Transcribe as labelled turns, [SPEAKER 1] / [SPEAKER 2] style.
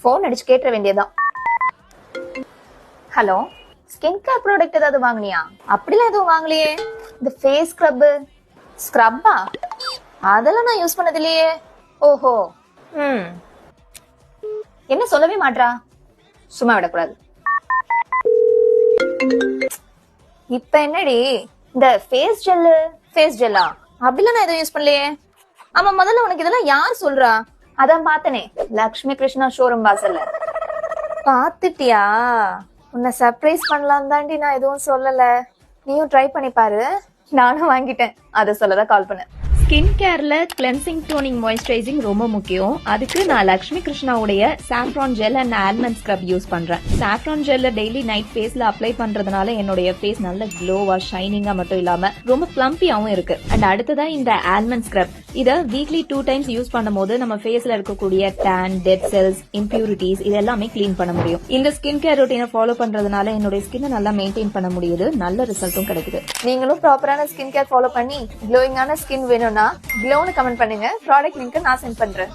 [SPEAKER 1] Phone அடிச்சு கேட்ற வேண்டியதான். Hello, skin care product ஏதாவது வாங்குனியா? அப்படிலாம் எதுவும் வாங்கலையே. இந்த ஃபேஸ் ஸ்க்ரப்பா அதெல்லாம் நான் யூஸ் பண்ணது இல்லையே. ஓஹோ. என்ன சொல்லவே மாட்றா? சும்மா விடக்கூடாது. இப்ப என்னடி இந்த ஃபேஸ் ஜெல்லா அப்படிலாம் நான் எதுவும் யூஸ் பண்ணலையே. ஆமா, முதல்ல உனக்கு இதெல்லாம் யார் சொல்றா? அதான் பார்த்தனே, லக்ஷ்மி கிருஷ்ணா ஷோரூம் வாசல்ல. பாத்துட்டியா? உன்னை சர்ப்ரைஸ் பண்ணலாம் தாண்டி நான் எதுவும் சொல்லல. நீயும் ட்ரை பண்ணி பாரு. நானும் வாங்கிட்டேன், அதை சொல்லதான் கால் பண்ணேன்.
[SPEAKER 2] ஸ்கின் கேர்ல கிளென்சிங் டோனிங் மாய்ஸ்சரைசிங் ரொம்ப முக்கியம். அதுக்கு நான் லக்ஷ்மி கிருஷ்ணாவுடைய saffron gel and almond scrub use பண்றேன். சாஃப்ரான் ஜெல்ல டெய்லி நைட் ஃபேஸ்ல அப்ளை பண்றதுனால என்னுடைய ஃபேஸ் நல்ல க்ளோவா ஷைனிங்கா மட்டும் இல்லாம ரொம்ப பிளம்பியாவும் இருக்கு. அண்ட் அடுத்ததா இந்த ஆல்மண்ட் ஸ்க்ரப், இத வீக்லி 2 டைம்ஸ் யூஸ் பண்ணும்போது நம்ம ஃபேஸ்ல இருக்கக்கூடிய டேன், டெட் செல்ஸ், இம்பியூரிட்டிஸ் இது எல்லாமே கிளீன் பண்ண முடியும். இந்த ஸ்கின் கேர் ரொட்டீனை ஃபாலோ பண்றதுனால என்னுடைய ஸ்கின்னை நல்லா மெயின்டைன் பண்ண முடியுது. நல்ல ரிசல்ட்டும் கிடைக்குது.
[SPEAKER 1] நீங்களும் ப்ராப்பரான ஸ்கின் கேர் ஃபாலோ பண்ணி க்ளோயிங்கான ஸ்கின் வேணும்னா க்ளோன்னு கமெண்ட் பண்ணுங்க. ப்ராடக்ட் லிங்க் நான் சென்ட் பண்றேன்.